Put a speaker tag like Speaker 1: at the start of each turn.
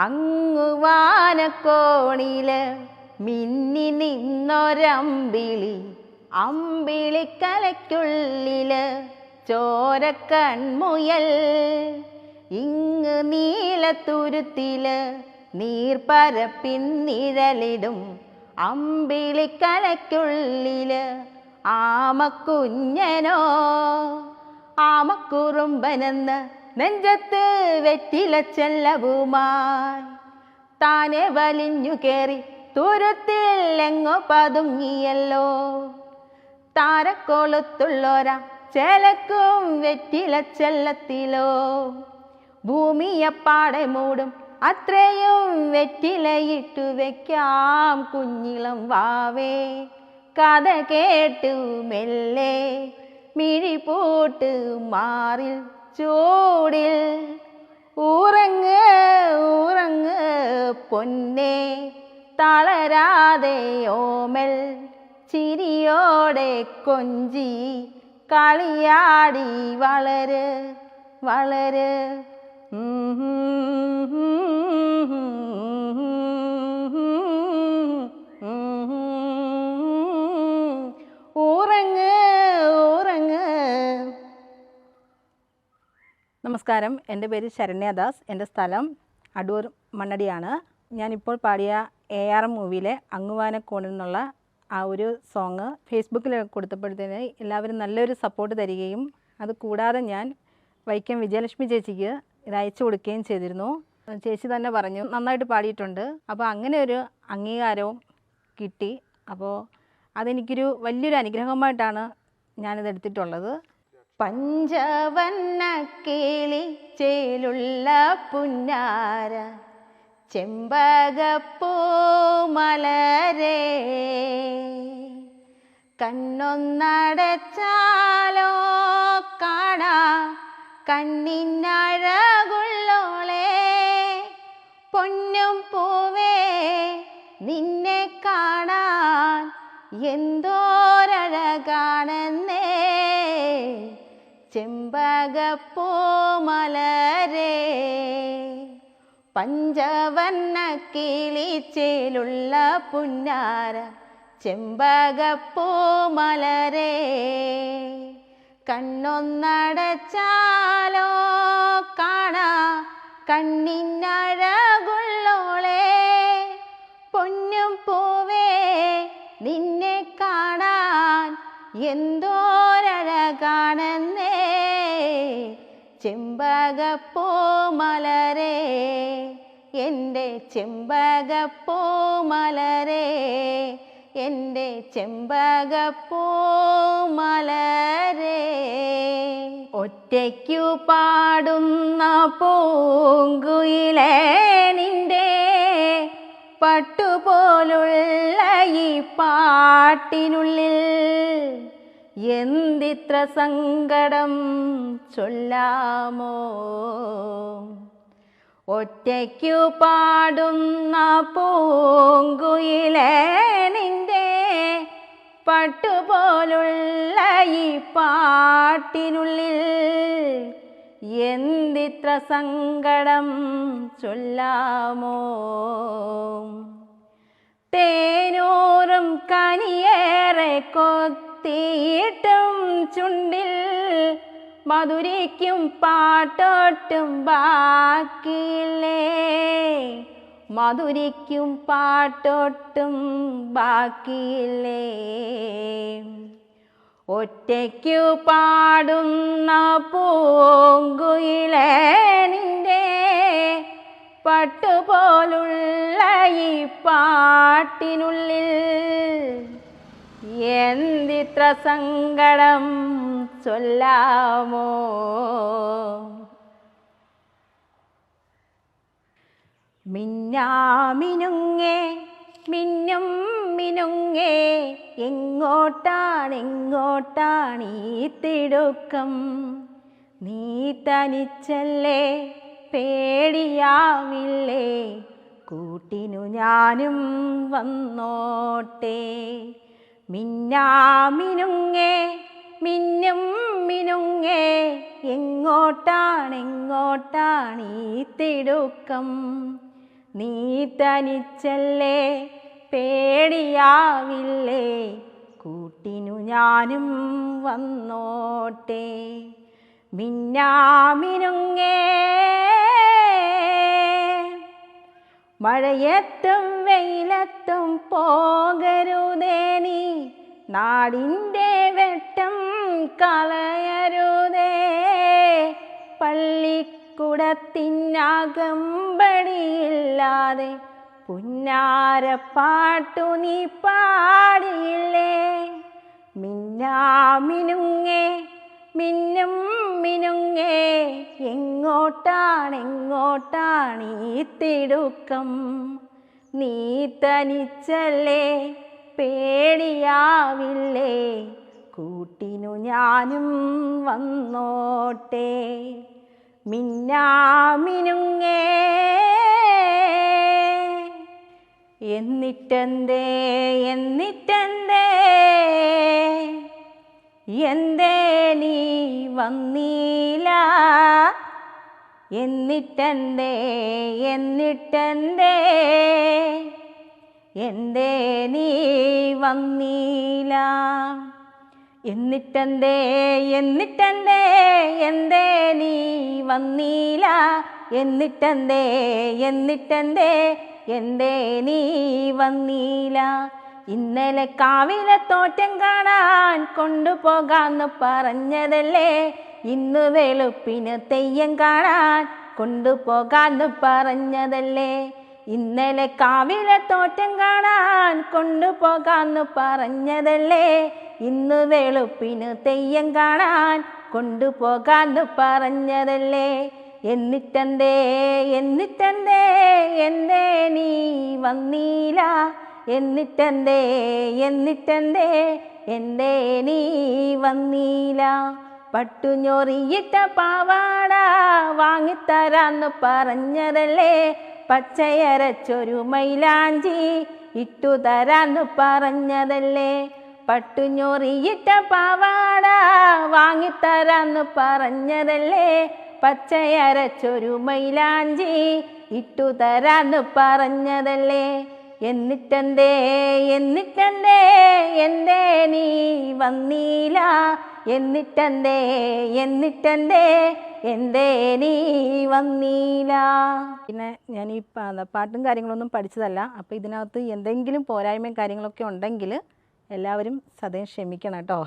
Speaker 1: അങ്ങു വാനക്കോണില് മിന്നി നിന്നൊരമ്പിളി, അമ്പിളിക്കലയ്ക്കുള്ളില് ചോരക്കൺമുയൽ. ഇങ്ങ് നീലത്തുരുത്തില് നീർപ്പരപ്പിൻ നിഴലിടും അമ്പിളിക്കലയ്ക്കുള്ളില് ആമക്കുഞ്ഞനോ. ആമക്കുറുമ്പനെന്ന് നെഞ്ചത്ത് വെറ്റില ചെല്ലവുമായി താനെ വലിഞ്ഞു കയറി തുരുത്തിൽ എങ്ങോ പതുങ്ങിയല്ലോ. താരക്കോളത്തുള്ളോരാ ചേലക്കും വെറ്റില ചെല്ലത്തിലോ. ഭൂമിയപ്പാടെ മൂടും അത്രയും വെറ്റിലയിട്ടു വെക്കാം കുഞ്ഞിളം വാവേ. കഥ കേട്ടു മെല്ലെ മിഴി പൂട്ട് മാറിൽ ചൂടിൽ. ഉറങ്ങ് ഉറങ്ങ് പൊന്നേ തളരാതെ ഓമൽ ചിരിയോടെ കൊഞ്ചി കളിയാടി വളര് വളര്. ഉറങ്ങ് ഉറങ്ങ്. നമസ്കാരം, എൻ്റെ പേര് ശരണ്യദാസ്. എൻ്റെ സ്ഥലം അടൂർ മണ്ണടിയാണ്. ഞാനിപ്പോൾ പാടിയ AR മൂവിയിലെ അങ്ങുവാനക്കോണിൽ നിന്നുള്ള ആ ഒരു സോങ് ഫേസ്ബുക്കിൽ കൊടുത്തപ്പോഴത്തേന് എല്ലാവരും നല്ലൊരു സപ്പോർട്ട് തരികയും അത് കൂടാതെ ഞാൻ വൈക്കം വിജയലക്ഷ്മി ചേച്ചിക്ക് ഇത് അയച്ചു കൊടുക്കുകയും ചെയ്തിരുന്നു. ചേച്ചി തന്നെ പറഞ്ഞു നന്നായിട്ട് പാടിയിട്ടുണ്ട്. അപ്പോൾ അങ്ങനെ ഒരു അംഗീകാരവും കിട്ടി. അപ്പോൾ അതെനിക്കൊരു വലിയൊരു അനുഗ്രഹമായിട്ടാണ് ഞാനിതെടുത്തിട്ടുള്ളത്. പഞ്ചവർണ്ണ കിളി ചേലുള്ള പുന്നാര ചെമ്പകപ്പൂ മലരേ, കണ്ണൊന്നടച്ചാലോ കാണാ കണ്ണിനഴകുള്ളോളെ. പൊന്നും പൂവേ നിന്നെ കാണാൻ എന്തോരഴകാണെന്നേ. ചെമ്പകപ്പൂ മലരേ, പഞ്ചവർണ്ണ കിളിച്ചേലുള്ള പുന്നാര ചെമ്പകപ്പൂ മലരേ, കണ്ണൊന്നടച്ചാലോ കാണാ കണ്ണിനഴകുള്ളോളെ. പൊന്നും പൂവേ നിന്നെ കാണാൻ എന്തോരഴകാണെന്നേ. ചെമ്പകപ്പൂ മലരേ, എൻ്റെ ചെമ്പകപ്പൂ മലരേ, എൻ്റെ ചെമ്പകപ്പൂ മലരേ. ഒറ്റയ്ക്കു പാടുന്ന പൂങ്കുയിലേ നിൻ്റെ പട്ടുപോലുള്ള ഈ പാട്ടിനുള്ളിൽ എന്തിത്ര സങ്കടം ചൊല്ലാമോ. ഒറ്റയ്ക്കു പാടുന്ന പൂങ്കുയിലേ നിൻ്റെ പട്ടുപോലുള്ള ഈ പാട്ടിനുള്ളിൽ എന്തിത്ര സങ്കടം ചൊല്ലാമോ. തേനൂറും കനിയേറെ കൊത്തിയിട്ടും ചുണ്ടിൽ മധുരിക്കും പാട്ടൊട്ടും ബാക്കിയില്ലേ. മധുരിക്കും പാട്ടൊട്ടും ബാക്കിയില്ലേ. ഒറ്റയ്ക്കു പാടുന്ന പൂങ്കുയിലേ നിൻ്റെ പട്ടുപോലുള്ള ഈ പാട്ടിനുള്ളിൽ എന്തിത്ര സങ്കടം ചൊല്ലാമോ. മിന്നാമിനുങ്ങേ മിന്നും മിനുങ്ങേ എങ്ങോട്ടാണെങ്ങോട്ടാണീ തിടുക്കം. നീ തനിച്ചല്ലേ പേടിയാവില്ലേ, കൂട്ടിനു ഞാനും വന്നോട്ടെ. മിന്നാമിനുങ്ങേ മിന്നും മിനുങ്ങേ എങ്ങോട്ടാണെങ്ങോട്ടാണീ തിടുക്കം. നീ തനിച്ചല്ലേ പേടിയാവില്ലേ കൂട്ടിനു ഞാനും വന്നോട്ടെ മിന്നാമിനുങ്ങേ മഴയത്തും വെയിലത്തും പോകരുതേ നീ നാടിൻ്റെ വെട്ടം കളയരുതേ പള്ളിക്കുടത്തിനകമ്പടിയില്ലാതെ പുന്നാരപ്പാട്ടു നീ പാടിയില്ലേ മിന്നാമിനുങ്ങേ മിന്നും മിനുങ്ങേ എങ്ങോട്ടാണെങ്ങോട്ടാണീ തിടുക്കം നീ തനിച്ചല്ലേ പേടിയാവില്ലേ കൂട്ടിനു ഞാനും വന്നോട്ടെ മിന്നാമിനുങ്ങേ എന്നിട്ടെന്തേ എന്നിട്ടെന്തേ എന്തേ നീ വന്നീല എന്നിട്ടെന്തേ എന്നിട്ടെന്തേ എന്തേ നീ വന്നീല എന്നിട്ടെന്തേ എന്നിട്ടെന്തേ എന്തേ നീ വന്നീല എന്നിട്ടെന്തേ എന്നിട്ടെന്തേ എന്തേ നീ വന്നീല ഇന്നലെ കാവിലെ തോറ്റം കാണാൻ കൊണ്ടുപോകാന്ന് പറഞ്ഞതല്ലേ ഇന്ന് വെളുപ്പിന് തെയ്യം കാണാൻ കൊണ്ടുപോകാന്ന് പറഞ്ഞതല്ലേ ഇന്നലെ കാവിലെ തോറ്റം കാണാൻ കൊണ്ടുപോകാന്ന് പറഞ്ഞതല്ലേ ഇന്ന് വെളുപ്പിന് തെയ്യം കാണാൻ കൊണ്ടുപോകാന്ന് പറഞ്ഞതല്ലേ എന്നിട്ടെന്തേ എന്നിട്ടെന്തേ എന്തേ നീ വന്നീല എന്നിട്ടെന്തേ എന്നിട്ടെന്തേ എന്തേ നീ വന്നീല പട്ടുഞ്ഞൊറിയിട്ട പാവാട വാങ്ങിത്തരാന്ന് പറഞ്ഞതല്ലേ പച്ചയരച്ചൊരു മൈലാഞ്ചി ഇട്ടു തരാന്ന് പറഞ്ഞതല്ലേ പട്ടുഞ്ഞൊറിയിട്ട പാവാട വാങ്ങിത്തരാന്ന് പറഞ്ഞതല്ലേ പച്ചയരച്ചൊരു മൈലാഞ്ചി ഇട്ടു തരാന്ന് പറഞ്ഞതല്ലേ എന്നിട്ടെന്തേ എന്നിട്ടെന്തേ എന്തേ നീ വന്നീല എന്നിട്ടെന്തേ എന്നിട്ടെന്തേ എന്തേ നീ വന്നീല പിന്നെ ഞാൻ ഈ പാട്ടും കാര്യങ്ങളൊന്നും പഠിച്ചതല്ല അപ്പോൾ ഇതിനകത്ത് എന്തെങ്കിലും പോരായ്മയും കാര്യങ്ങളൊക്കെ ഉണ്ടെങ്കിൽ എല്ലാവരും സദയം ക്ഷമിക്കണം കേട്ടോ.